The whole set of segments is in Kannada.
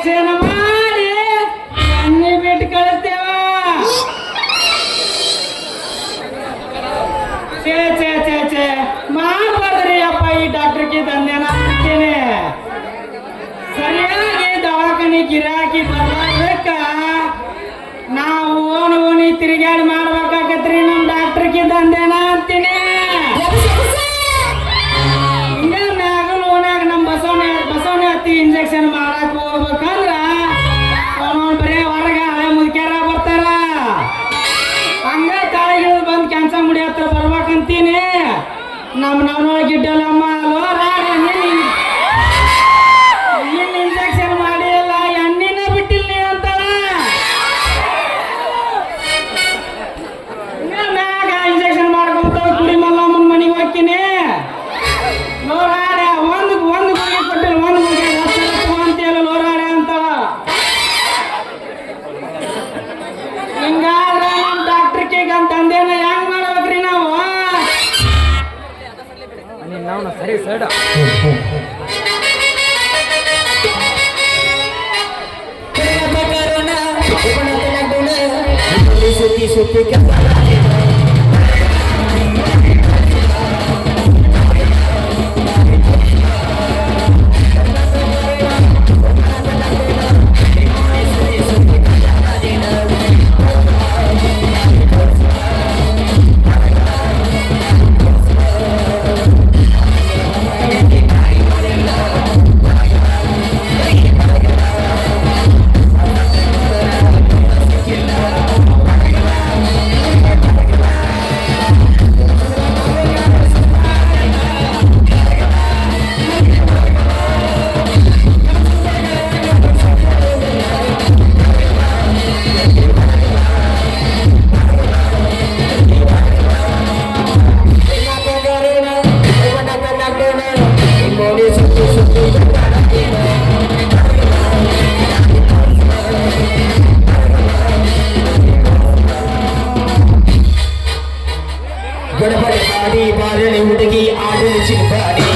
ಇಂಜೆಕ್ಷನ್ ಮಾಡಿ ಎಣ್ಣೆ ಬಿಟ್ಟು ಕಳಿಸ್ತೇವ. ಛೇ ಛೇ ಛೇ ಛೇ ಮಾಡಬಾರ್ದ್ರಿ ಅಪ್ಪ, ಈ ಡಾಕ್ಟರ್ಗೆ ದಂಧೆನ ಅಂತೀನಿ. ಸರಿಯಾಗಿ ದವಾಖಾನೆ ಗಿರಾಕಿ ಬರ್ಬೇಕ, ನಾವು ಓಣಿ ತಿರುಗಾಡಿ ಮಾಡ್ಬೇಕಾಗತ್ರಿ ನಮ್ಮ ಡಾಕ್ಟರ್ಗೆ ದಂಧೆನ ಅಂತೀನಿ. ಹಿಂಗ ಮ್ಯಾಗಲ್ ಓಣ್ಯಾಗ ನಮ್ಮ ಬಸವನ ಹತ್ತಿ ಇಂಜೆಕ್ಷನ್ ಮಾಡಕ್ ಹೋಗ್ಬೇಕಂದ್ರ ಅವನವ್ನು ಬರೀ ಹೊರಗ ಹಳೆ ಮುದುಕ್ಯಾರ ಬರ್ತಾರ. ಹಂಗ ತಾಯಿಗಳು ಬಂದು ಕ್ಯಾನ್ಸ ಮುಡಿ ಹತ್ರ ಬರ್ಬೇಕಂತೀನಿ. ನಮ್ಮನೊಳಗೆ ಗಿಡ್ಡಲ್ಲಮ್ಮ ಅಲ್ವ ರಾಣಿ, ನಿನ್ನ ಇಂಜೆಕ್ಷನ್ ಮಾಡಿ ಎಲ್ಲ ಎಣ್ಣಿನ ಬಿಟ್ಟಿಲ್ಲ ನೀ ಅಂತಾಳ. ಮ್ಯಾಗ ಇಂಜೆಕ್ಷನ್ ಮಾಡ್ಕೊಂತ ಕುಡಿ ಮಲ್ಲಮ್ಮನ ಮನೆಗೆ ಹೋಗ್ತೀನಿ. ಲೋರಾಡೆ ಒಂದು ಗುಳಿಗೆ ಕೊಟ್ಟಿಲ್ಲ, ಒಂದು ಗುಳಿಗೆ ಅಂತೆಲ್ಲ ಲೋರಾಡೆ ಅಂತಾಳ. ಹಿಂಗಾದ್ರೆ ನಮ್ಮ ಡಾಕ್ಟ್ರಿಗೆ ಅಂತ ತಂದೆನ ಹೆಂಗ್ ಮಾಡ್ಬೇಕ್ರಿ ನಾವು? ಸರಿ ಸೈಡ ಸುತ್ತಿ ಸುತ್ತಿ ಗಡಬಡೆ ಮಾಡಿ ಬಾರಳೆ ಹುಡುಗಿ ಆಡಲು ಚಿಂಪಾಡಿ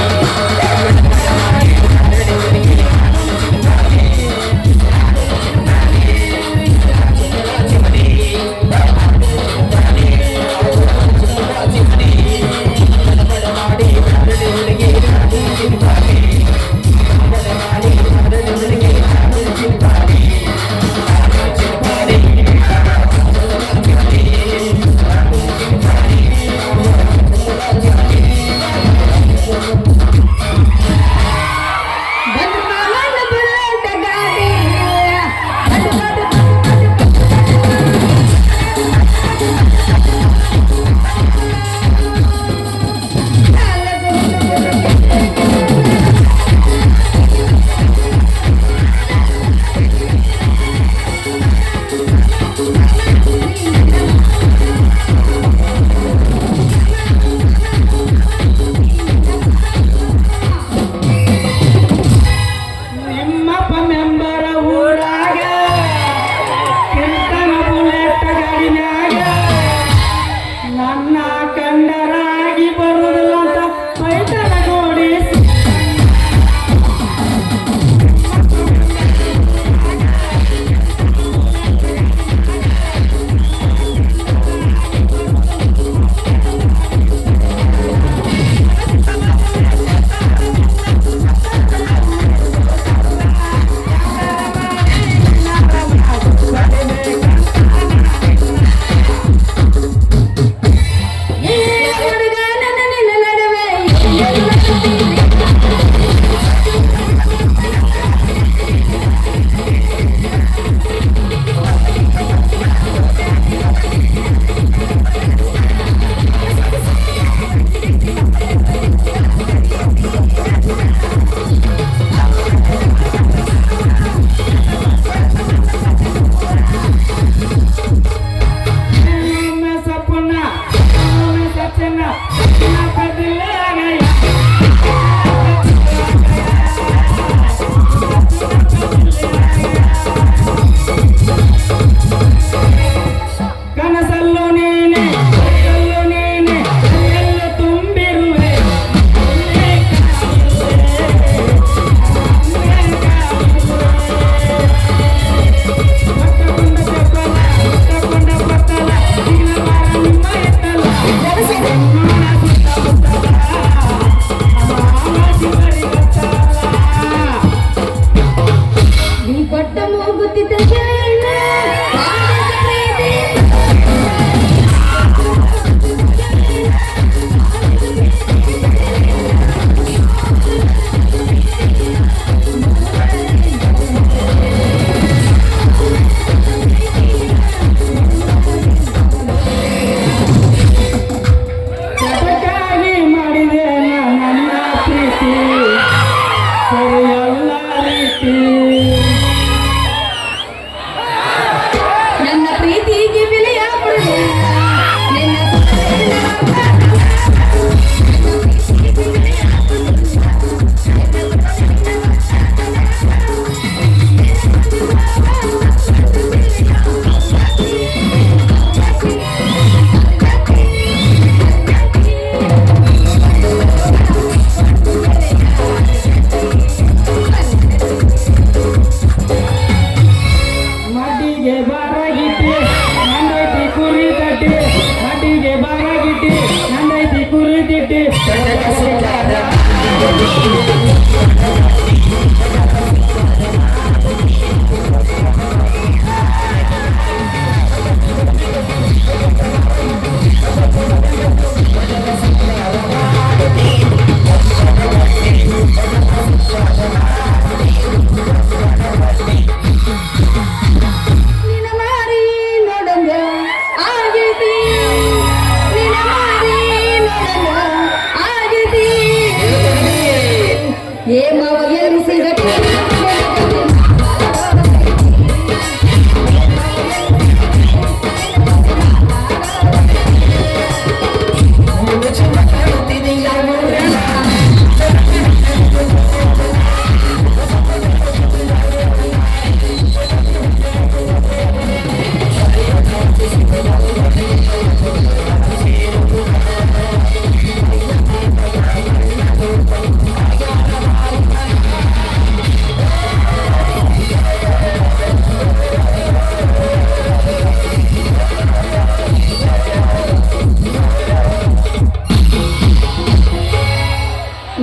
ನನ್ನ ಪ್ರೀತಿಗೆ ಬೆಲೆಯ ಕೊಡಲಿಲ್ಲ ನಿನ್ನ ಮಡ್ಡಿಗೆ ಬಾರಾಗಿಟ್ಟಿ ನಂದೈತಿ ಕುರಿ ತಟ್ಟಿ ಮಡ್ಡಿಗೆ ಬಾರಾಗಿಟ್ಟಿ ನಂದೈತಿ ಕುರಿ ತಿಟ್ಟಿ ನಿನ್ನ ಮಾರಿ ನೋಡಂಗ ಆಗೈತಿ ನಿನ್ನ ಮಾರಿ ನೋಡಂಗ ಆಗೈತಿ ಏ ಮಾವ ಎಲ್ಲಿಸಿಗಟ್ಟಿ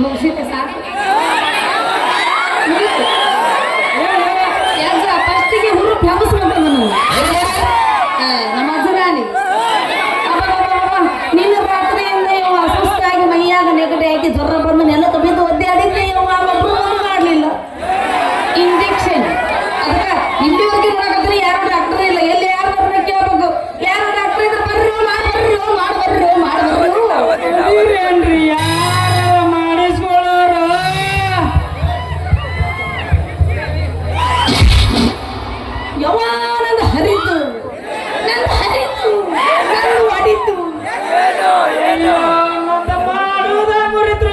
ಮುಗಿಸಿತೆ ಸಾಕು ಯಾಕ ಫಸ್ಟಿಗೆ ಹುರು ಫ್ಯಾಮಸ್ಬೇಕು ನಮ್ಮ ಅಜ್ಜರಾಣಿ ನಿನ್ನ ರಾತ್ರಿಯಿಂದ ಇವ ಸುಸ್ತಾಗಿ ಮೈಯಾಗ ನೆಗಡಿ ಹಾಕಿ ಜ್ವರ ಬಂದು ನೆಲಕ್ಕೆ ಬಿದ್ದು ಒದ್ದಾಡಿದ್ರೆ ಇವ ಒಬ್ರು ಮಾಡಲಿಲ್ಲ ಇಂಜೆಕ್ಷನ್ ಅದಕ್ಕೆ ಇಲ್ಲಿವರೆಗೆ ನೋಡಕತ್ರಿ ಯಾರು ಡಾಕ್ಟರ್ ಇಲ್ಲ ಎಲ್ಲಿ ಯಾರು ಬರ್ಬೇಕು ಕೇಳ್ಬೇಕು ಯಾರು ಡಾಕ್ಟರ್ ಇದ್ರೆ ಬರ್ರಿ ಮಾಡ್ಬರ್ರಿ ಇದೇನ್ರಿ ಯಾರು ಮಾಡಿಸ್ಕೊಳ್ಳೋರು ಯವ್ವ ನಂದು ಹರಿತು ನಂದು ಹೊಡಿತು ಅಯ್ಯೋ, ಮತ್ತೆ ಮಾಡುವುದ ಮುರಿದ್ರು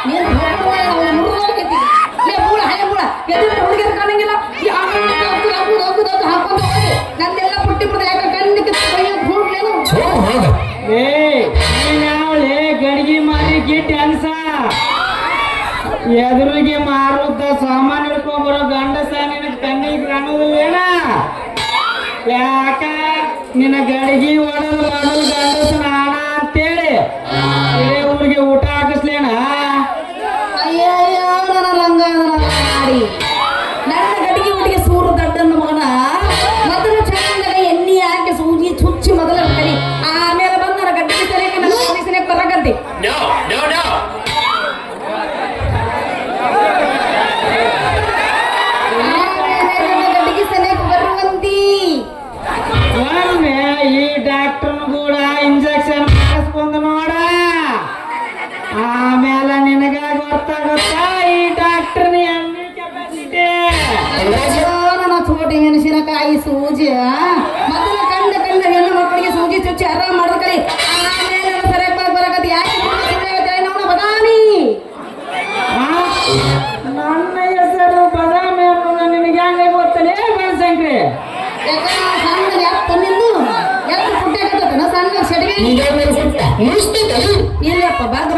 ನೀನು ಮುರಿದೋಗೈತಿ ಲೇ ಮೂಳ ಹಳೆ ಮೂಳ ಎದುರು ಹುಡುಗಿಯರು ಕಾಣಂಗಿಲ್ಲ ಹಾಕೊಂಡು ಹೋಗಿ ನಂದೆಲ್ಲ ಪುಟ್ಟಿ ಪುಟ್ಟ ಯಾಕೆ ಕಣ್ಣಿಗೆ ಹೋಗ್ಲೇನು ನೀನ್ಯಾವಳೆ ಗಡಿಗೆ ಮಾರಿ ಗಿಟ್ಟಿ ಅನ್ಸ ಎದುರಿಗೆ ಮಾರುತ್ತ ಸಾಮಾನು ಹಿಡ್ಕೊಂಬರೋ ಗಂಡಸ ನಿನ್ನ ಕಣ್ಣಿಗೆ ಕಾಣುವುದಿಲ್ಲ ಯಾಕ ನಿನ್ನ ಗಡಿಗೆ ಒಡಲು ಮಾಡಲು ಗಂಡಸ ನಾಣ ಅಂತೇಳಿ ಇದೇ ಊರಿಗೆ ಊಟ ಹಾಕಿಸ್ಲೇನ ಅಯ್ಯಯ್ಯೋ ನನ್ನ ಲಂಗ ಮಾಡಿ ನನ್ನ ಗಡಿಗೆ ಒಟ್ಟಿಗೆ ಸೂರು ದಡ್ಡನ ಮಗನ ಮೊದಲು ಚಂದಾಗ ಎಣ್ಣೆ ಹಾಕಿ ಸೂಜಿ ಚುಚ್ಚಿ ಮೊದಲ ಕರಿ ಆಮೇಲೆ ಬಂದು ನನ್ನ ಗಡ್ಡಿಗೆ ಸರಿಯಾಗಿ ನನ್ನ ಪೊಲೀಸನೇ ಕೊರಗಂತಿ ಗಡ್ಡಿಗೆ ಸರಿಯಾಗಿ ಬರುವಂತಿ ಒಮ್ಮೆ ಈ ಡಾಕ್ಟರ್ನ ಕೂಡ ಇಂಜೆಕ್ಷನ್ ಮಾಡಿಸ್ಕೊಂಡು ನೋಡ ಆಮೇಲೆ ನಿನಗ ಗೊತ್ತಾಗುತ್ತಾ ಈ ಡಾಕ್ಟರ್ನ ಎಣ್ಣೆ ಕೆಪಾಸಿಟಿ ನನ್ನ ಚೋಟಿ ಮೆಣಸಿನಕಾಯಿ ಸೂಜಿ ಮೊದಲ ಕಂಡ ಹೆಣ್ಣು ಮಕ್ಕಳಿಗೆ ಸೂಜಿ ಚುಚ್ಚಿ ಆರಾಮ್ ಮಾಡೋದು ಕರಿ ಆಮೇಲೆ ಸರಿಯಾಗಿ ಬರಕತ್ತಿ ಯಾಕೆ ನೋಡ ಬದಾಮಿ ನನ್ನ ಹೆಸರು ಬದಾಮಿ ಅನ್ನೋದು ನಿನಗೆ ಹೆಂಗೆ ಗೊತ್ತಲೇ ಬನಶಂಕರಿ ಯಾಕ ಸಣ್ಣ ಯಾಕೆ ನಿಂದು ಯಾಕೆ ಪುಟ್ಟಾಕತ್ತನ ಸಣ್ಣ ಸೆಡಿಗೆ ಇಲ್ಲಪ್ಪ ಬಾಗ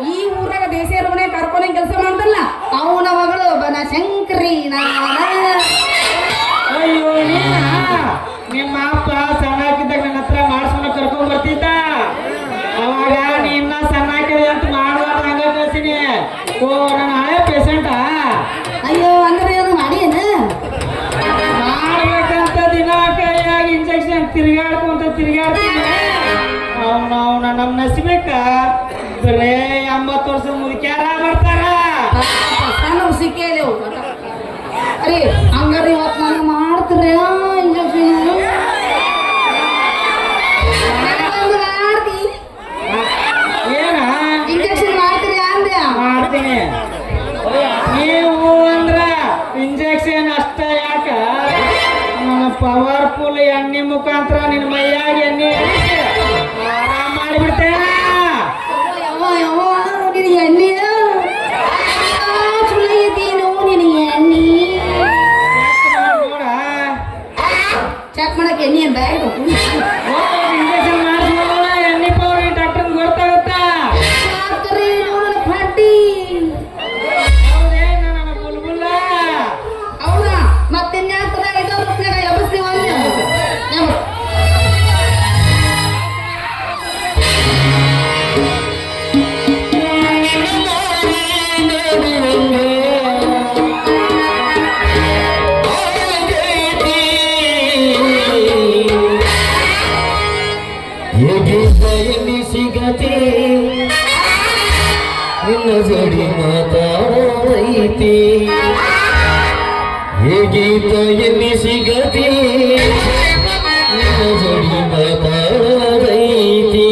ಈ ಊರಾಗ ದೇಸಿಯರ ಮನೆ ಕರ್ಕೊಂಡ ಕೆಲಸ ಮಾಡ್ದಲ್ಲ ಅವನ ಮಗಳು ಬನಶಂಕರಿ ಅಯ್ಯೋ ನೀನ ನಿಮ್ಮ ಅಪ್ಪ ಸಣ್ಣಾಕಿದ್ದಾಗ ನನ್ನ ಹತ್ರ ಮಾಡಿಸ್ಕೊಂಡು ಕರ್ಕೊಂಡ್ ಬರ್ತಿದ್ದ ಅವಾಗ ನೀನ್ನ ಸಣ್ಣಾಕಿದೆ ಅಂತ ಮಾಡುವಾಗ ಹಂಗ ಕಳ್ಸಿನಿ ಓ ನನ್ನ ಹಳೆ ಪೇಷಂಟಾ ಅಯ್ಯೋ ಅಂದ್ರೆ ಏನು ಮಾಡೇನ ಮಾಡ್ಬೇಕಂತ ದಿನ ಕೈಯಾಗಿ ಇಂಜೆಕ್ಷನ್ ತಿರ್ಗಾಡ್ತೀನಿ ಅವನ ನಮ್ಮ ನಸಿಬೇಕ ಬರೇ 80 ವರ್ಷದ ಮುದುಕ್ಯಾರ ಬರ್ತಾರ ಸಣ್ಣ ಸಿಕ್ಕೇಲಿ ಅರೆ ಹಂಗಾರೆ ಇವತ್ತು ನಾನು ಮಾಡ್ತೀರ ಇಂಜೆಕ್ಷನ್ ಏನ ಇಂಜೆಕ್ಷನ್ ಮಾಡ್ತೀರಿ ಅಂದೆ ಎಣ್ಣೆ ಮುಖಾಂತರ ನಿನ್ನ ಮೈಯಾಗ ಎಣ್ಣೆ ಹಚ್ಚಿ ಆರಾಮ್ ಮಾಡಿಬಿಡ್ತೇನ. ಯವ್ವ ಯವ್ವ ನಿನಗೆ ಎಣ್ಣೆ ಚಲೋ ಐತೇನು ನಿನಗೆ ಎಣ್ಣೆ ನೋಡ ಚೆಕ್ ಮಾಡಕ್ಕೆ ಎಣ್ಣೆ ಅಂತ ಇಂಜೆಕ್ಷನ್ ಮಾಡಿಸ್ಬೋದ ಎಣ್ಣೆ ಪವರ್ ಡಾಕ್ಟರ್ ಗೊತ್ತಾಗುತ್ತ. ಸಾಕ್ರಿ ನೋಡೋಣ ಫಟ್ಟಿ ಹೌದೇ ನನ್ನ ಬುಲ್ಬುಲ್ಲ. ಹೌದಾ ಮತ್ತಿನ್ಯಾತರ ಇದೋ ಹೊತ್ನ್ಯಾಗ ಎಬಸ್ತೀವ ಸಿಗತಿ ನಿನ್ನ ಜಡಿ ಮಾತಾಡೈತಿ ಹೇಗೀತ ಎಲ್ಲಿ ಸಿಗತಿ ನಿನ್ನ ಜಡಿ ಮಾತಾಡೈತಿ.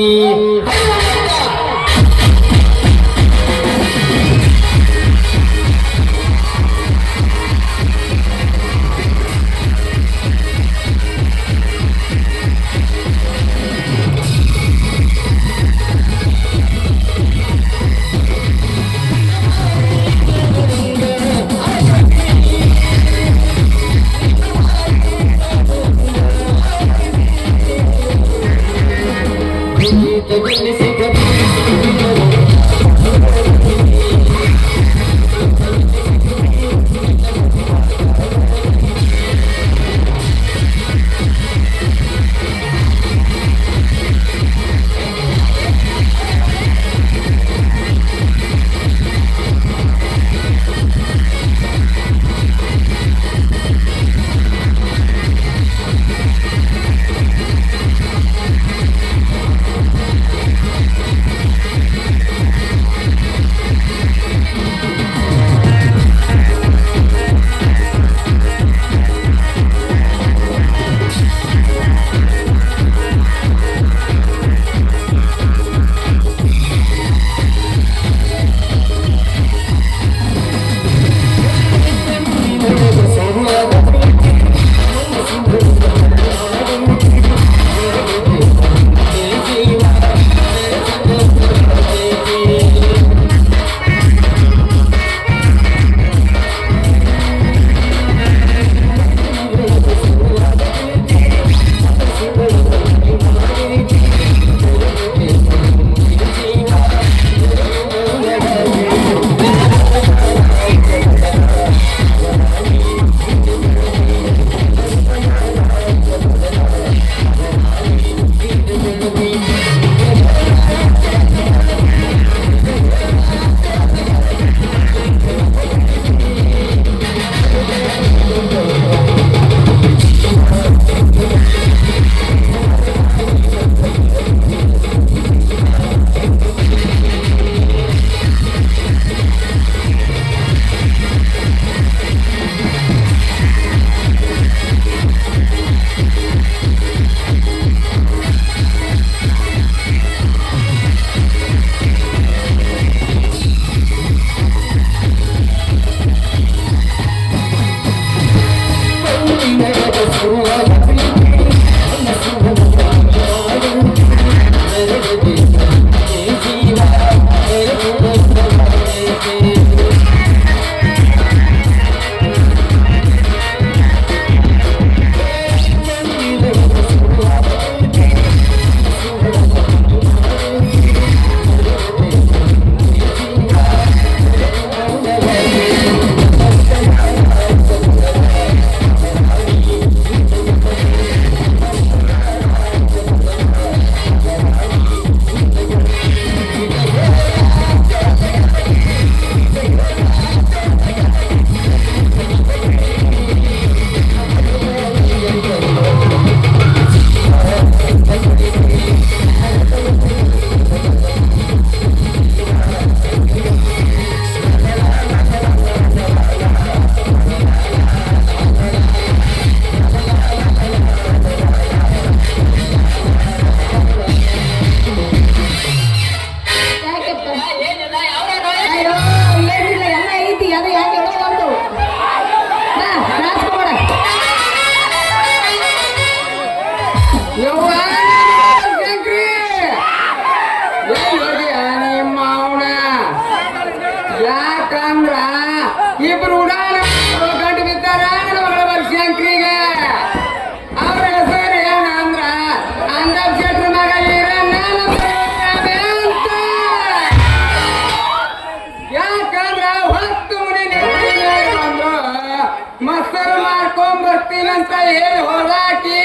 ಮೊಸರು ಮಾಡ್ಕೊಂಡ್ ಬರ್ತೀನಂತ ಹೇಳಿ ಹೋದಾಕಿ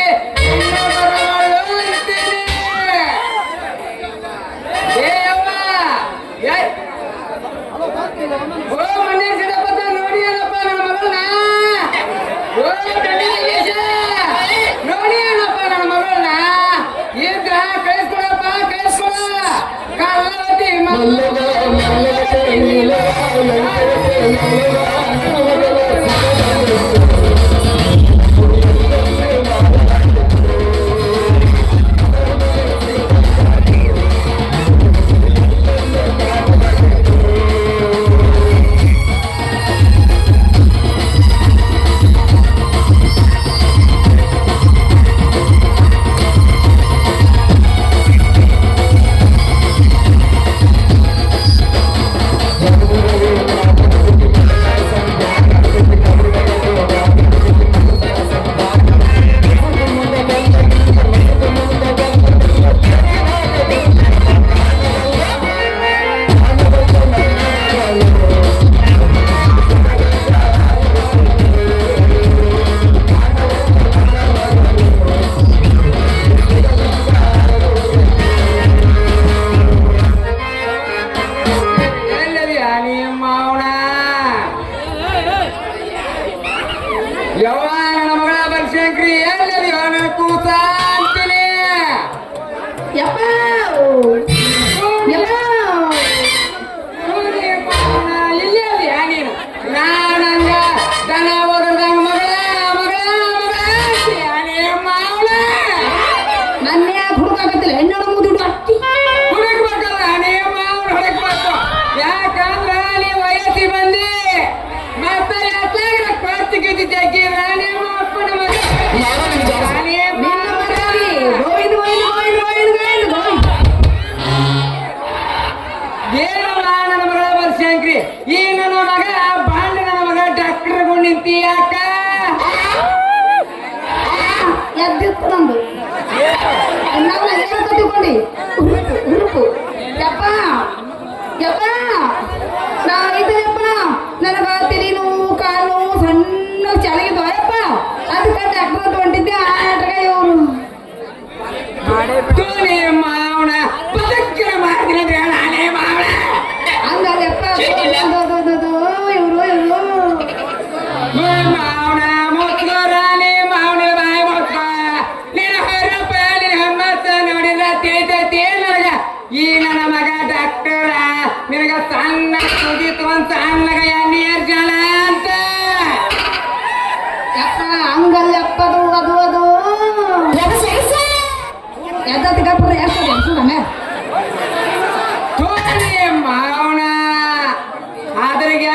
ಇನ್ನೂ ಬರವಳು ಇರ್ತೀನಿ. ಏ ಅವ್ವ, ಏ, ಓ ಮನೆ ಸಿಡಪತ ನೋಡಿ ಏನಪ್ಪ ನನ್ನ ಮಗಳನ್ನ. ಓ ಗಂಡಿ ಗಣೇಶ, ನೋಡಿ ಏನಪ್ಪ ನನ್ನ ಮಗಳನ್ನ. ಈಗ ಕಳಿಸ್ಕೊಡಪ್ಪ, ಕಳಿಸ್ಕೊಡ. ಕಲ್ಲಾವತಿ ಮಲ್ಲಗ ಮಲ್ಲಗ ನೀಲ ಯವ್ವ ನನ್ನ ಮಗಳ ಬನಶಂಕರಿ ಎಲ್ಲದಿ ಅವನ ಕೂಸ ಅಂತೀನಿ. ಯಪ್ಪ ಯಪ್ಪ ಇಲ್ಲೇ ಅದಿಯಾ ನೀನು? ನಾನಂಗ ದನ ಓದ್ರಂಗ ಮಗಳ ಮಗಳ ಮಗಳ ಅಂತೀಯ ಮಾವಳ. ನನ್ನ ಯಾಕೆ ಹುಡುಕಾಗತ್ತಿಲ್ಲ ಹೆಣ್ಣು ಮುದುಡು ಅಟ್ಟಿ ಹುಡುಕ್ಬೇಕಲ್ಲ ನೀ ಮಾವನ ಹುಡುಕ್ಬೇಕು. ಯಾಕಂದ್ರ ನೀ ವಯಸ್ಸಿ ಬಂದಿ ಮತ್ತೆ ಎತ್ತಾಗ ಕಾರ್ತಿಕ ತೆಗಿರ ನಿಮ್ಮ ಅಪ್ಪನ ಮಗ ನಿನ್ನ ಮಗಾಗಿ ಗೋವಿಂದ ಗೋವಿಂದ ಗೋವಿಂದ ಗೋವಿಂದ ಗೋವಿಂದ ಗೋವಿಂದ. ಏನಲ್ಲ ನನ್ನ ಮಗಳ ಬನಶಂಕರಿ, ಈ ನನ್ನ ಮಗ ಬಾಂಡ ನನ್ನ ಮಗ ಡಾಕ್ಟರ್ ಗೊಂಡು ನಿಂತಿ ಯಾಕ? ಎದ್ದಿತ್ತು ನಂದು ನಾವು ಏನು ಕತ್ತಿಕೊಂಡಿ ಹುರುಪು ಯಪ್ಪ ಯಪ್ಪ ನಾ ಇದ್ದೆಯಪ್ಪ. ನನಗ ತಲೆ ನೋವು ಕಾಲು ನೋವು ಸಣ್ಣ ಚಳಿಗಿದ್ವ ಯಪ್ಪ. ಅದಕ್ಕೆ ಡಾಕ್ಟರ್ ಹೊಂಟಿದ್ದೆ. ಆಟಗ ಇವರು ತೂನಿ ಮಾವನ ಬದುಕಿನ ಮಾಡ್ತೀನಿ ಅಂದ್ರೆ ನಾನೇ ಮಾವನ. ಹಂಗಲ್ಲಪ್ಪ ಇವರು ಮಾವನ ಮುತ್ಕೋರ ನೀ ಮಾವನ ಬಾಯಿ ಮುತ್ಕ. ನೀನು ಹೊರಪ್ಪ ನಿನ್ನ ಹಮ್ಮತ್ತ ನೋಡಿದ್ರ ತಿಳಿತೈತಿ ನನಗ. ಈ ನನ್ನ ಮಗ ಡಾಕ್ಟರ ನಿನಗ ಸಣ್ಣ ಸುದಿತ್ತು ಒಂದ್ ಸಣ್ಣಗ ಎಣ್ಣೆಯರ್ ಜನ ಅಂತ. ಯಪ್ಪ ಹಂಗಲ್ಲಪ್ಪ ಅದು ಅದು ಎದ್ದತ್ ಗಪ್ರ ಎಷ್ಟು ಸುಮ್ಮನೆ ತೂನಿ ಮಾವನ ಹಾದರಿಗೆ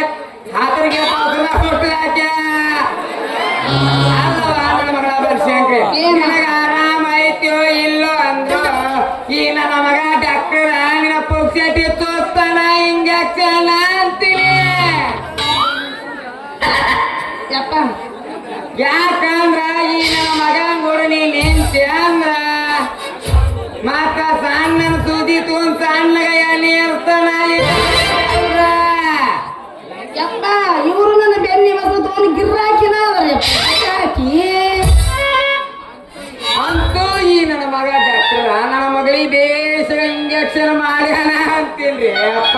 ಕೊಟ್ಟು ಯಾಕೆ ಅಲ್ಲವ ನನ್ನ ಮಗಳ ಬನಶಂಕರಿ. ನಿನಗ ಆರಾಮ ಐತಿಯೋ ಇಲ್ಲೋ ಅಂದ್ರು ಈ ನನ್ನ ಮಗ ಡಾಕ್ಟರ್ ನಿನ್ನ ಪುಕ್ಸಟಿ ತೋರಿಸ್ತಾನ ಇಂಜೆಕ್ಷನ್ ಅಂತೀನಿ. ಯಪ್ಪ ಯಾಕಂದ್ರ ಈ ನನ್ನ ಮಗ ಕೂಡ ನೀ ನಿಂತಿ ಅಂದ್ರ ಮತ್ತ ಸಣ್ಣ ಸೂದಿ ತಗೊಂಡ್ ಸಣ್ಣಗ ಎಣ್ಣೆ ಇರ್ತಾನ. ಯಪ್ಪ ಇವರು ನನ್ನ ಬೆನ್ನಿ ಮಸು ತಗೊಂಡು ಗಿರ್ರಾಕಿನ ಹಾಕಿ ಅಂತೂ ಈ ನನ್ನ ಮಗ ಡಾಕ್ಟರ್ ನನ್ನ ಮಗಳಿಗೆ ಬೇಸರ ಇಂಜೆಕ್ಷನ್ ಮಾಡ್ಯಾನ ಅಂತೀನ್ರಿ ಅಪ್ಪ.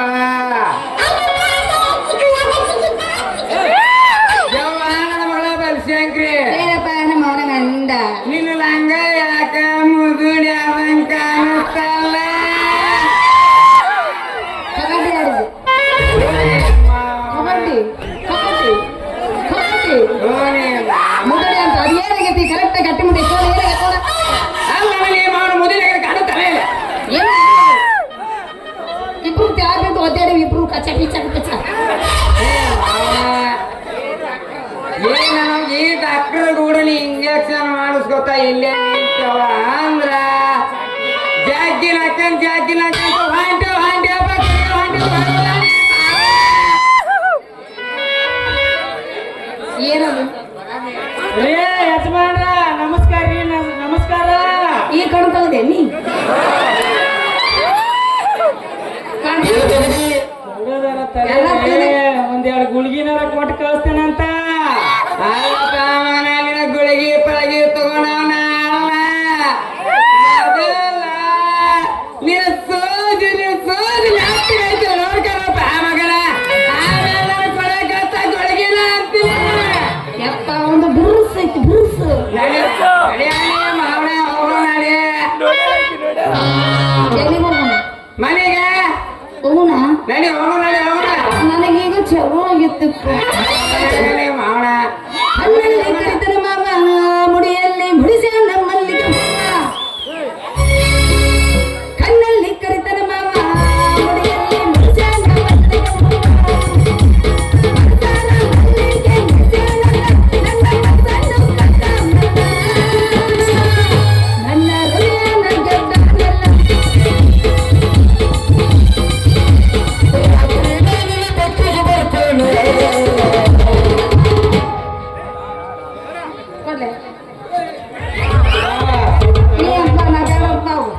ಯವ್ವ ನನ್ನ ಮಗಳ ಬನಶಂಕರಿ, ಏನಪ್ಪ ನಮ್ಮ ಅವನ ಗಂಡ ನಿನ್ನ ಲಂಗ ಯಾಕ ಮುದುಡಿ ಅವಂಗ ಕಾಣುತ್ತಲ್ಲ? ಕಬಡ್ಡಿ ಆಡಿದ್ದು ಕಬಡ್ಡಿ ಕಬಡ್ಡಿ ಕಬಡ್ಡಿ ಮುದಡಿ ಅಂತ ಅದು ಏನಾಗೈತಿ ಕರೆಕ್ಟ್ ಗಟ್ಟಿ ಮುಟ್ಟಿ ಏನಾಗೈತೆ ಅಲ್ಲ ನನಗೆ ಮಾವನ ಮುದುಡಿ ಕಾಣುತ್ತಲ್ಲ ಇಲ್ಲ. ಏನು ಇಬ್ರು ತ್ಯಾಗದ್ದು ಒದ್ದಾಡಿ ಇಬ್ರು ಕಚ್ಚ ಪಿಚ್ಚ ಪಿಚ್ಚ ಏನು ಈ ಡಾಕ್ಟರ್ ಕೂಡ ನೀ ಇಂಜೆಕ್ಷನ್ ಮಾಡಿಸ್ಕೊತ ಇಲ್ಲೇ ನಿಂತವ ಅಂದ್ರ ಜಾಗಿನ ಹಾಕಂತ ಏನದು ರೇ ಯಜಮಾನ್ರ ನಮಸ್ಕಾರ ರೀ ನಮಸ್ಕಾರ. ಈ ಕಣ್ ತಗದೆ ನೀ ಒಂದೆರಡು ಗುಳಿಗಿನಾರ ಕೊಟ್ಟು ಕಳಿಸ್ತೇನಂತ. ತುಪ್ಪ ಮಾವಣ ಹಣ್ಣಲ್ಲಿ ಕರಿತನ ಮಾವ ಮುಡಿಯಲ್ಲಿ ಮುಡಿಸ್ಯಾನ ಮಲ್ಲಿಗೆ ಹೂವ. ಕಣ್ಣಲ್ಲಿ ಕರಿತನ ಮಾವ ಮುಡಿಯಲ್ಲಿ ಮುಡಿಸ್ಯಾನ ಮಲ್ಲಿಗೆ ಹೂವ. ಮನಸಾರ ಮಲ್ಲಿಗೆ ಮುಡಿಸ್ಯಾನ ನನ್ನ ಮನಸ್ಸನ್ನು ಕಟ್ಟಮಲ್ಲ. ನನ್ನ ಹೃದಯನ ಗೆದ್ದನಲ್ಲ. ಕೊಡ್ಲೆ? ನೀ ಅಂತ ನಾ ಬೇಡ ಅಂತ ನಾವು.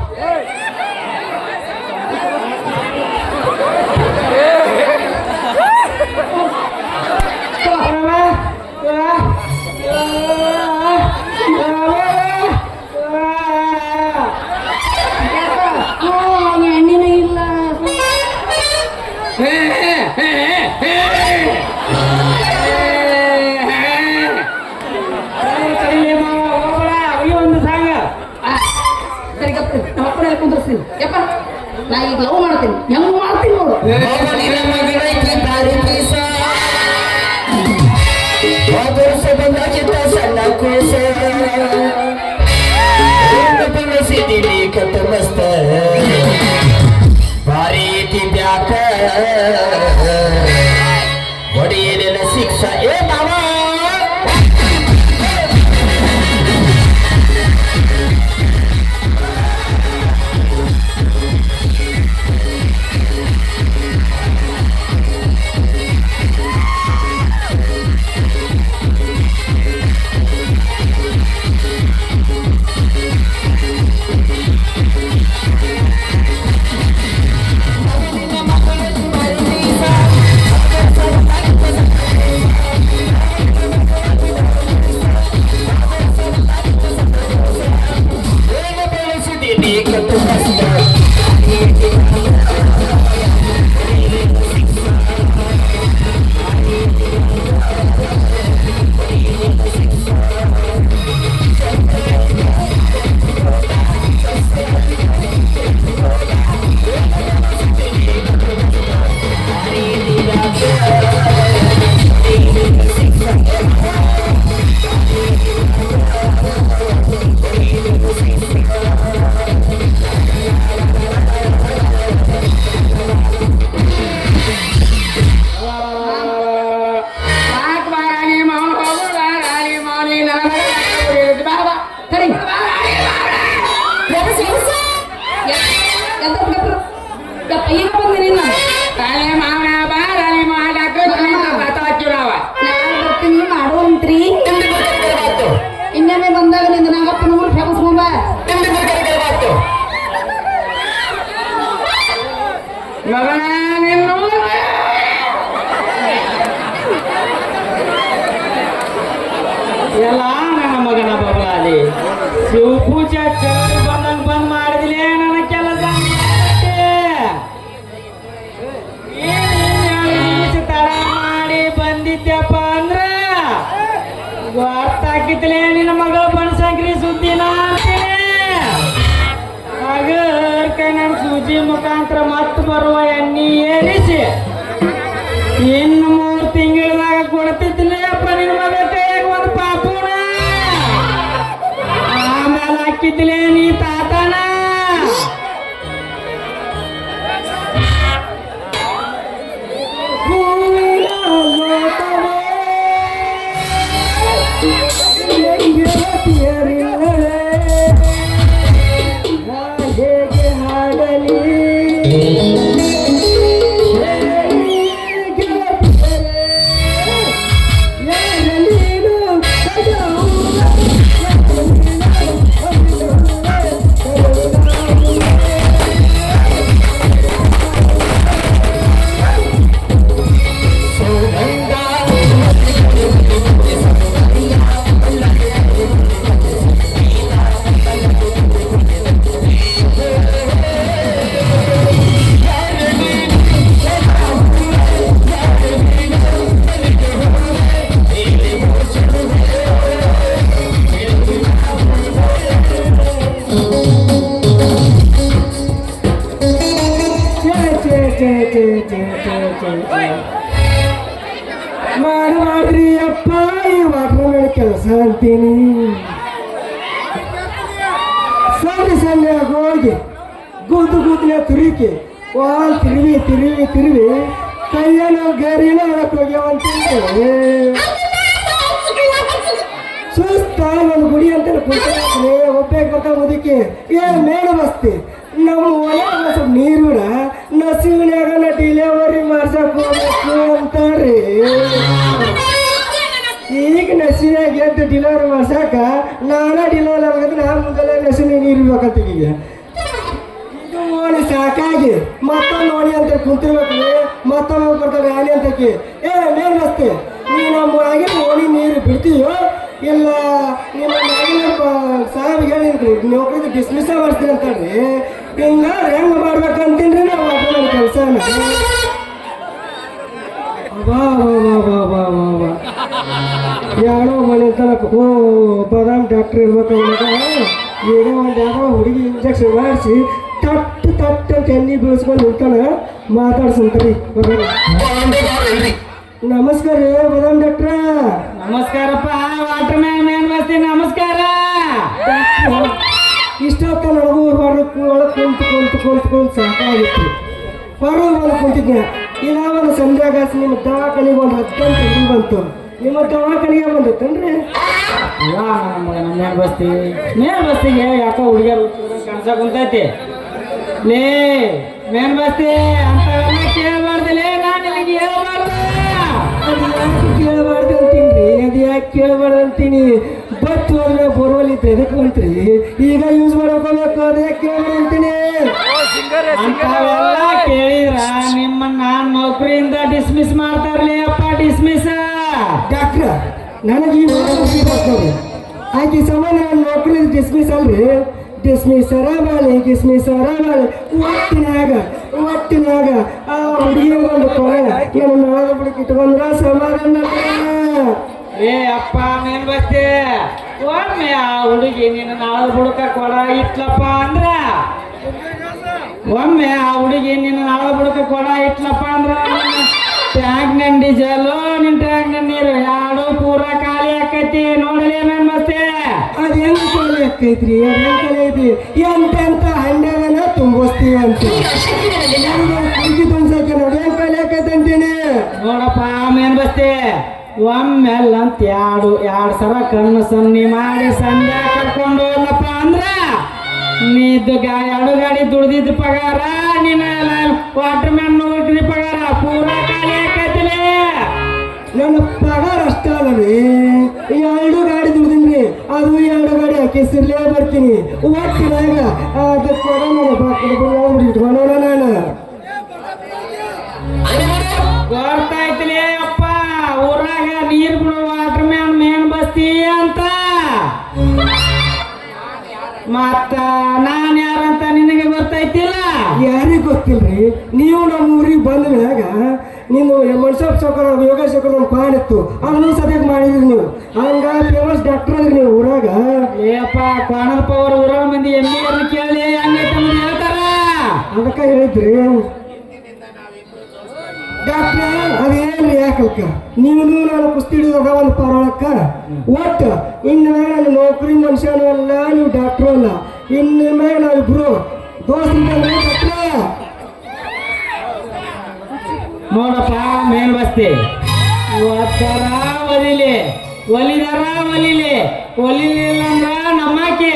ಎಣ್ಣಿನ ಇಲ್ಲ. ಒಂದು ಸಾಂಗ ಸರಿ ಗಪ್ಪ ನಮ್ಮ ಅಪ್ಪನ ಕುಂದ್ರಿಸ್ತೀನಿ. ಯಪ್ಪ ನಾ ಈಗ ಲವ್ ಮಾಡ್ತೀನಿ, ಹೆಂಗ್ ಮಾಡ್ತೀನಿ ನೋಡು. ಸಣ್ಣ ಕೂಸ ಬಳಸಿದೀನಿ ಕತ್ತ ಮಸ್ತ ಭಾರಿ ಬ್ಯಾಕ ಹೊಡೆಯಲಿನ ಶಿಕ್ಷ ಏ ಮಾವ ಸರಿ ಈಗ ಬಂದಿನಿ ನಾನು. ನಾನು ಬರ್ತೀನಿ ಮಾಡುವಂತ್ರಿ. ಇನ್ನೊಮ್ಮೆ ಬಂದಾಗ ನಿಂದ ನಾಗಪ್ಪನ ಊರು ಫೇಮಸ್ ಮುಂಬ. ಮಗನ ನಿನ್ನ ಎಲ್ಲ ನನ್ನ ಮಗನ ಬಬಲಾಲಿ ಶಿವಪೂಜೆ ಚಳಿ ಬಂದಂಗ ಬಂದ್ ಮಾಡಿದಿಲೇ ನನ್ನ ಕೆಲಸ ತಡ ಮಾಡಿ ಬಂದಿದ್ದೆಪ್ಪ ಅಂದ್ರ ಗೊತ್ತಾಕಿತ್ಲೇ ನಿನ್ನ ಮಗ ಬನಶಂಕರಿ ಸುದ್ದಿನ ಕೈ ನನ್ನ ಸೂಜಿ ಮುಖಾಂತರ ಮತ್ತೆ ಬರುವ ಎಣ್ಣೆ ಏರಿಸಿ ಇನ್ನು 3 ತಿಂಗಳದಾಗ ಕೊಡ್ತಿದ್ಲೇಪ್ಪ ನಿನ್ನ ಮಗ ಕೈಯಾಗ ಒಂದು ಪಾಪುಣ ಆಮೇಲೆ ಹಾಕಿದ್ಲೇ ನೀ ತಾತನ ಹೇಗೆ ಹಾಡಲಿ ಮಾಡ್ರಿ ಅಪ್ಪ ಈ ವಾಟರ್ ಮೇಲೆ ಕೆಲಸ ಅಂತೀನಿ. ಸಂಜೆ ಹೋಗಿ ಕೂದಲೇ ತುರಿಕೆ ವಾಲ್ ತಿರುವಿ ಕೈಯನ್ನ ಗರಿನ ಹೊರಕ್ಕೆ ಹೋಗ್ಯಾವಂತೀನಿ. ಸುಸ್ತಾಗಿ ಒಂದು ಗುಡಿ ಅಂತ ಕುಂತೇ ಒಬ್ಬೇ ಬರ್ತಾ ಮುದುಕಿ ಮೇಡ ಬಸ್ತಿ ನಮ್ಮ ಒಳಗೆ ಸ್ವಲ್ಪ ನೀರು ಬಿಡ ನಸಿವಿನ್ಯಾಗ ಡಿಲೆವರಿ ಮಾಡ್ಸಕ್ ಹೋಗ್ಬೇಕು ಅಂತಾರ್ರಿ. ಈಗ ನಸಿನಾಗ ಎದ್ದು ಡಿಲೆವರಿ ಮಾಡ್ಸಾಕ ನಾನಾ ಡಿಲೆವರಿ ಆಗದ್ರೆ ನಾ ಮುಂದೆಲ್ಲ ನಸಿನ ನೀರು ಇರ್ಬೇಕಂತ ಈಗ ಇದು ಓಣಿ ಸಾಕಾಗಿ ಮತ್ತೊಂದು ಓಣಿ ಅಂತ ಕುಂತಿರ್ಬೇಕು. ಮತ್ತೊಮ್ಮೆ ಬರ್ತಾವೆ ಆನೆ ಅಂತಕಿ ಮೇಲ್ ಬಸ್ತಿ ನೀ ನಮ್ಮ ಆಗಿನ ಓಣಿ ನೀರು ಬಿಡ್ತೀಯೋ ಇಲ್ಲ ನಿಮ್ಮ ಸಾಹೇಬ್ ಹೇಳಿದ್ರಿ ನೌಕರಿ ಡಿಸ್ಮಿಸ್ ಮಾಡಿಸ್ತೀನಿ ಅಂತೇಳಿ ಹಿಂಗ ಹೆಂಗ ಮಾಡ್ಬೇಕಂತೀನಿ ನಾವು ನನ್ನ ಕೆಲಸನ. ಯಾರೋ ಮನೆ ತನಕ ಬದಾಮ್ ಡಾಕ್ಟ್ರ್ ಇರ್ಬೇಕು ಈಗ ಒಂದು ಯಾರೋ ಹುಡುಗಿ ಇಂಜೆಕ್ಷನ್ ಮಾಡಿಸಿ ತಟ್ಟು ಅಂತ ಎಣ್ಣೆ ಬೀಳಿಸ್ಕೊಂಡು ನಿಂತಾನ ಮಾತಾಡ್ಸಂತಾರಿ. ನಮಸ್ಕಾರ ರೀ ಬದಾಮ್ ಡಾಕ್ಟ್ರ. ನಮಸ್ಕಾರಪ್ಪ ವಾಟರ್ ಮ್ಯಾನ್ ಮೇನ್ ಬಸ್ತಿ ನಮಸ್ಕಾರ. ಇಷ್ಟೊತ್ತ ನನಗೂ ಒಳಗೆ ಕುಂತು ಸಾಕಾಗಿತ್ತು. ಹೊರಗೆ ಬಂದು ಕುಂತಿದ್ದೆ. ಈಗ ಒಂದು ಸಂಧ್ಯಾಗಾಸಿ ನಿಮ್ಮ ದವಾಖಾನಿಗೆ ಒಂದು 10 ಹುಡುಗಿ ಬಂತು. ನಿಮ್ಮ ದವಾಖಾನಿಗೆ ಬಂದಿತ್ತೇನ್ರಿ? ಮೇನ್ ಬಸ್ತಿಗೆ ಯಾಕೋ ಹುಡುಗಿಯರು ಕಾಣಿಸ ಕುಂತೈತಿ. ಲೇ ಮೇನ್ ಬಸ್ತಿ ಅಂತೆಲ್ಲ ಕೇಳಬಾರ್ದಿಲ್ಲ. ನಾನು ನಿನಗೆ ಹೇಳ್ಬಾರ್ದು. ಅದು ಯಾಕೆ ಕೇಳಬಾರ್ದು ಅಂತೀನಿ. ಅದು ಯಾಕೆ ಕೇಳಬಾರ್ದು ಅಂತೀನಿ. ಬಟ್ ಹೋದ್ರೆ ಬೋರ್ವಲ್ ಇತ್ತು ಎದಕ್ಕೆ ಬಂತ್ರಿ ಈಗ ಯೂಸ್ ಮಾಡ್ಕೋಬೇಕು. ಅದು ಯಾಕೆ ಕೇಳಬಾರ್ದು ಅಂತೀನಿ. ಅಂಥವೆಲ್ಲ ಕೇಳಿದ್ರ ನಿಮ್ಮನ್ನ ನೌಕರಿಯಿಂದ ಡಿಸ್ಮಿಸ್ ಮಾಡ್ತಾರಲಿ ಅಪ್ಪ. ಡಿಸ್ಮಿಸ್ ಡಾಕ್ಟ್ರ ನನಗೆ ಈ ಬರ್ತದೆ ಆಕೆ ಸಮಾನ ನನ್ನ ನೌಕರಿ ಡಿಸ್ಮಿಸ್ ಅಲ್ರಿ. ಡಿಸ್ಮಿಸರ ಬಾಳಿ ಒಟ್ಟಿನಾಗ ಆ ಹುಡುಗಿ ಒಂದು ಕೊಳೆ ನಾನು ನಾಳೆ ಬಿಡಕ್ಕೆ ಇಟ್ಕೊಂಡ್ರ ಸಮಾಧಾನ. ಏ ಅಪ್ಪ ಮೇನ್ ಬಸ್ತಿ ಒಮ್ಮೆ ಆ ಹುಡುಗಿ ನೀನು ನಾಳೆ ಬುಡಕ ಕೊಡ ಇಟ್ಲಪ್ಪ ಅಂದ್ರ ಟ್ಯಾಂಕ್ ನನ್ ಡೀಸೆಲು ನಿನ್ ಟ್ಯಾಂಕ್ ನನ್ ನೀರು ಎರಡು ಪೂರ ಖಾಲಿ ಆಕೈತಿ. ನೋಡಲಿ ಮೇನ್ ಬಸ್ತಿ ಅದು ಹೆಂಗ್ ಖಾಲಿ ಆಕೈತ್ರಿ? ಅದು ಹೆಂಗ್ ಖಾಲಿ ಐತಿ? ಎಂತೆಂತ ಹಂಡಾಗನ ತುಂಬಿಸ್ತೀವಿ ಅಂತ ಹುಡುಗಿ ತುಂಬ್ಸಕ್ಕೆ ನೋಡಿ ಹೆಂಗ್ ಖಾಲಿ ಆಕೈತೆ ಅಂತೀನಿ. ನೋಡಪ್ಪ ಮೇನ್ ಬಸ್ತಿ ಒಮ್ಮೆಲ್ಲಂತ ಎರಡು ಸಲ ಕಣ್ಣು ಸನ್ನಿ ಮಾಡಿ ಸಂಧ್ಯಾ ಕರ್ಕೊಂಡು ಹೋದಪ್ಪ ಅಂದ್ರ ನೀದ್ದು 2 ಗಾಡಿ ದುಡ್ದಿದ್ದ ಪಗಾರ ನಿನ್ನ ವಾಟರ್ ಮ್ಯಾನ್ ನೌಕರಿ ಪಗಾರ ಪೂರ ಖಾಲಿ ಆಕೈತಿಲೇ. ನನ್ನ ಪಗಾರ ಅಷ್ಟ ಅಲ್ಲರಿ 2 ಗಾಡಿ ದುಡ್ದಿನ್ರಿ. ಅದು 2 ಗಾಡಿ ಹಾಕಿಸಿರ್ಲೇ ಬರ್ತೀನಿ. ಒಟ್ಟಿನಾಗ ಅದು ಕೊಡೋಣ ನಾನು ಗೊತ್ತಾಯ್ತಿಲೇ ಅಪ್ಪ. ಊರಾಗ ನೀರ್ ಬಿಡು ವಾಟರ್ ಮ್ಯಾನ್ ಮೇನ್ ಬಸ್ತಿ ಅಂತ. ಮತ್ತ ನಾನ್ ಯಾರಂತ ನಿನಗೆ ಗೊತ್ತೈತಿಲ್ಲ? ಯಾರಿಗೆ ಗೊತ್ತಿಲ್ರಿ. ನೀವು ನಮ್ಮ ಊರಿಗೆ ಬಂದ ಮ್ಯಾಗ ನೀನು ಮನ್ಸಪ್ ಸೌಕರ ಯೋಗ ಸೌಕರ ನಮ್ಮ ಕಾಣಿತ್ತು ಅದನ್ನು ಸದ್ಯಕ್ಕೆ ಮಾಡಿದ್ರಿ ನೀವು. ಹಂಗ ಫೇಮಸ್ ಡಾಕ್ಟರ್ ಅದ್ರಿ ನೀವು ಊರಾಗ. ಏಪ್ಪ ಕಾಣದಪ್ಪ ಅವ್ರ ಊರಾಗ ಮಂದಿ ಎಮ್ಮಿಯರ್ನ ಕೇಳಿ ಹಂಗೈತೆ ಮಂದಿ ಹೇಳ್ತಾರ. ಅದಕ್ಕೆ ಹೇಳಿದ್ರಿ ಡಾಕ್ಟ್ರ ಅದೇನ್ರಿ ಯಾಕಲ್ಕ ನೀವು ನಾನು ಕುಸ್ತಿ ಹಿಡಿದಾಗ ಒಂದು ಪರವಳಕ್ಕ ಒಟ್ಟು ಇನ್ನು ಮೇಲೆ ನನ್ನ ನೌಕರಿ ಮನುಷ್ಯನೂ ಅಲ್ಲ ನೀವು ಡಾಕ್ಟ್ರು ಅಲ್ಲ. ಇನ್ನು ಮೇಲೆ ನಾವಿಬ್ರು ದೋಸ್ತಿಂದ್ರೆ ಡಾಕ್ಟ್ರ. ನೋಡಪ್ಪ ಮೇಲ್ ಬಸ್ತಿ ಒತ್ತಾರ ಒಲಿಲಿಲ್ಲ ಅಂದ್ರ ನಮ್ಮಾಕಿ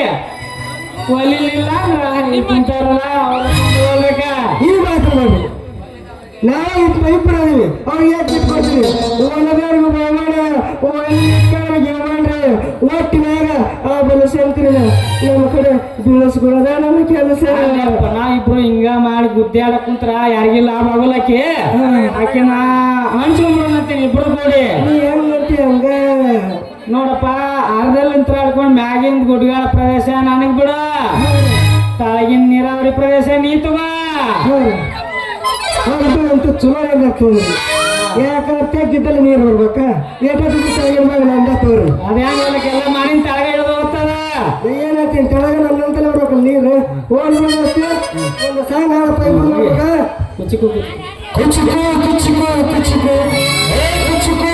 ಒಲಿಲಿಲ್ಲ ಅಂದ್ರ ಕುಂತಾರಲ್ಲ ಅವ್ರ ಹೋಗ್ಬೇಕ. ಈ ಮಾತ್ರ ಮಾಡಿ ನಾವು ಇಬ್ಬರು ಅದೀವಿ. ಅವ್ರಿಗೆ ಯಾಕೆ ಬಿಟ್ಕೊಡ್ತೀವಿ? ಒಳಗಾರಿಗೂ ಒಟ್ಟಿನಾಗ ಆ ಬಲಸಂತ್ರಿ ನಮ್ಮ ಕಡೆ ಬೀಳಿಸ್ಕೊಳ್ಳೋದ ನಮ್ಮ ಕೆಲಸ. ನಾವಿಬ್ರು ಹಿಂಗ ಮಾಡಿ ಗುದ್ದಾಡ ಕುಂತ್ರ ಯಾರಿಗಿ ಲಾಭ ಆಗೋಲಕ್ಕೆ ಆಕೆ ನಾ ಹಂಚ್ಕೊಂಡ್ಬಿಡೋಣಂತೀನಿ ಇಬ್ರು ಕೂಡಿ. ನೀ ಹೆಂಗಂತಿ ಹಂಗ ನೋಡಪ್ಪ ಅರ್ಧಲ್ಲಿ ನಿಂತ್ರ ಆಡ್ಕೊಂಡು ಮ್ಯಾಗಿನ ಗುಡ್ಗಾಳ ಪ್ರದೇಶ ನನಗ್ ಬಿಡ, ತಳಗಿನ ನೀರಾವರಿ ಪ್ರದೇಶ ನೀ ತಗೋ. ಅಂತ ಚಲೋ ಆಗ್ತದೆ. ಯಾಕಂದ್ರೆ ತೆಗ್ಗಿದ್ದಲ್ಲಿ ನೀರು ಬರ್ಬೇಕ ಏಟಿನ ಮ್ಯಾಗ ನಂದ ತೋರಿ ಅದೇಲ್ಲ ಮಾಡಿನ ತಳಗ ಇಳಿದು ಹೋಗ್ತದ. ಏನಂತೀನಿ ತೆಳಗ ನನ್ನಂತಲೇ ಬರ್ಬೇಕಲ್ಲ ನೀರು. ಓಡ್ಸಿ ಒಂದು ಸಾಂಗ್ ಹಾಡಪ್ಪ ಇಬ್ಬರು ನೋಡ್ಬೇಕ. ಕುಚಿಕು ಕುಚಿಕು ಕುಚಿಕು ಕುಚಿಕು ಕುಚಿಕು